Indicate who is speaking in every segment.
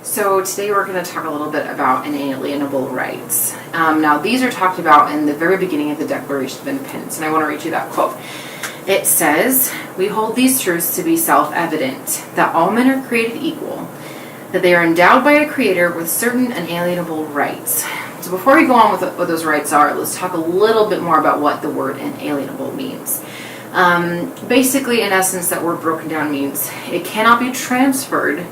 Speaker 1: So today we're going to talk a little bit about inalienable rights. Now these are talked about in the very beginning of the Declaration of Independence, and I want to read you that quote. It says, "We hold these truths to be self-evident, that all men are created equal, that they are endowed by a creator with certain inalienable rights." So before we go on with what those rights are, let's talk a little bit more about what the word inalienable means. Basically, in essence, that word broken down means it cannot be transferred.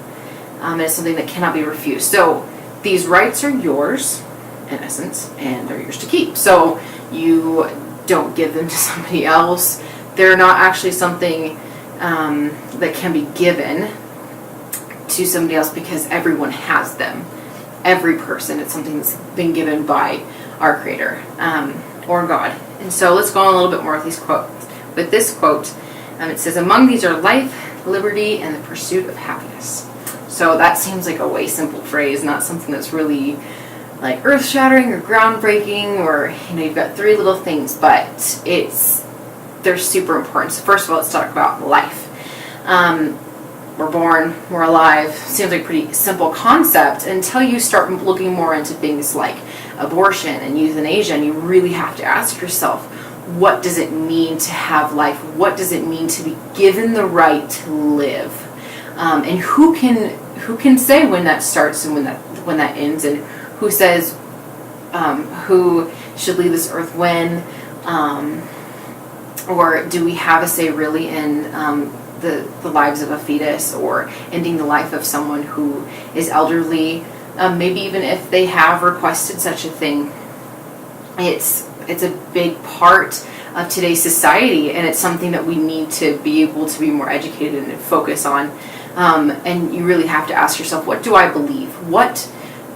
Speaker 1: It's something that cannot be refused. So these rights are yours, in essence, and they're yours to keep. So you don't give them to somebody else. They're not actually something that can be given to somebody else because everyone has them. Every person. It's something that's been given by our Creator or God. And so let's go on a little bit more with these quotes. With this quote, it says, "Among these are life, liberty, and the pursuit of happiness." So that seems like a way simple phrase, not something that's really like earth-shattering or groundbreaking, or you've got three little things, but they're super important. So first of all, let's talk about life. We're born, we're alive. Seems like a pretty simple concept until you start looking more into things like abortion and euthanasia, and you really have to ask yourself, what does it mean to have life? What does it mean to be given the right to live? And who can say when that starts and when that ends, and who says who should leave this earth when, or do we have a say really in the lives of a fetus, or ending the life of someone who is elderly, maybe even if they have requested such a thing. It's a big part of today's society, and it's something that we need to be able to be more educated and focus on. And you really have to ask yourself, what do I believe? What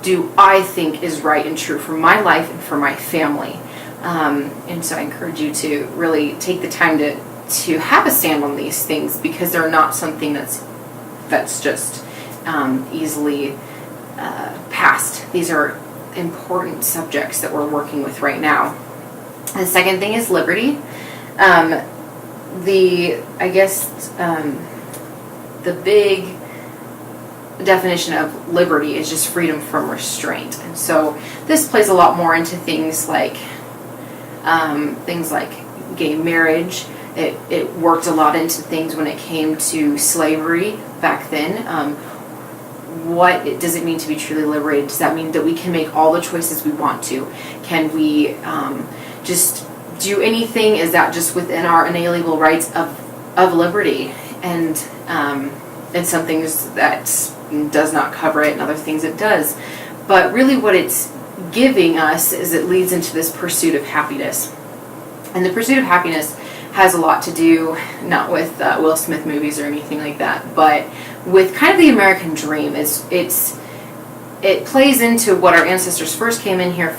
Speaker 1: do I think is right and true for my life and for my family? And so I encourage you to really take the time to have a stand on these things, because they're not something that's just easily passed. These are important subjects that we're working with right now. The second thing is liberty. The big definition of liberty is just freedom from restraint. And so this plays a lot more into things like gay marriage. It worked a lot into things when it came to slavery back then. What does it mean to be truly liberated? Does that mean that we can make all the choices we want to? Can we just do anything? Is that just within our inalienable rights of liberty? And some things that does not cover it, and other things it does. But really what it's giving us is it leads into this pursuit of happiness. And the pursuit of happiness has a lot to do, not with Will Smith movies or anything like that, but with kind of the American dream. It plays into what our ancestors first came here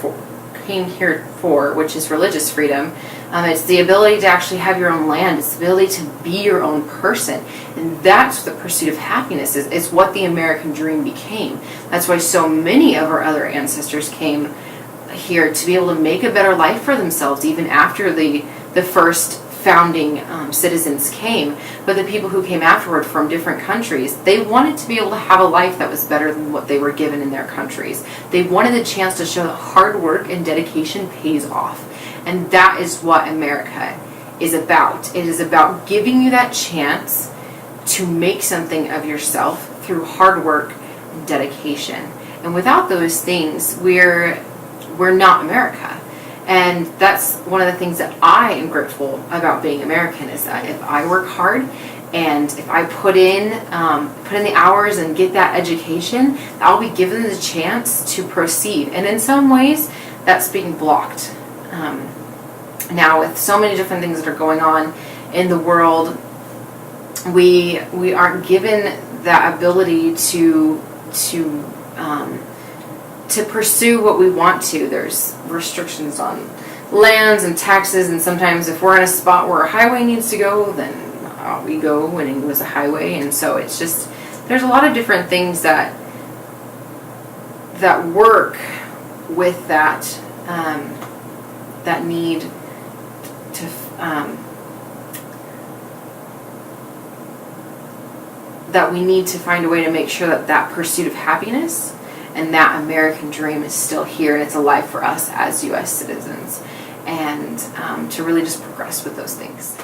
Speaker 1: for, which is religious freedom. It's the ability to actually have your own land. It's the ability to be your own person. And that's what the pursuit of happiness is. It's what the American dream became. That's why so many of our other ancestors came here, to be able to make a better life for themselves, even after the first founding citizens came. But the people who came afterward from different countries, they wanted to be able to have a life that was better than what they were given in their countries. They wanted the chance to show that hard work and dedication pays off. And that is what America is about. It is about giving you that chance to make something of yourself through hard work and dedication. And without those things, we're not America. And that's one of the things that I am grateful about being American, is that if I work hard and if I put in the hours and get that education, I'll be given the chance to proceed. And in some ways, that's being blocked. Now, with so many different things that are going on in the world, we aren't given that ability to pursue what we want to. There's restrictions on lands and taxes, and sometimes if we're in a spot where a highway needs to go, then we go when it was a highway. And so it's just, there's a lot of different things that work with that need to that we need to find a way to make sure that that pursuit of happiness and that American dream is still here and it's alive for us as U.S. citizens, and to really just progress with those things.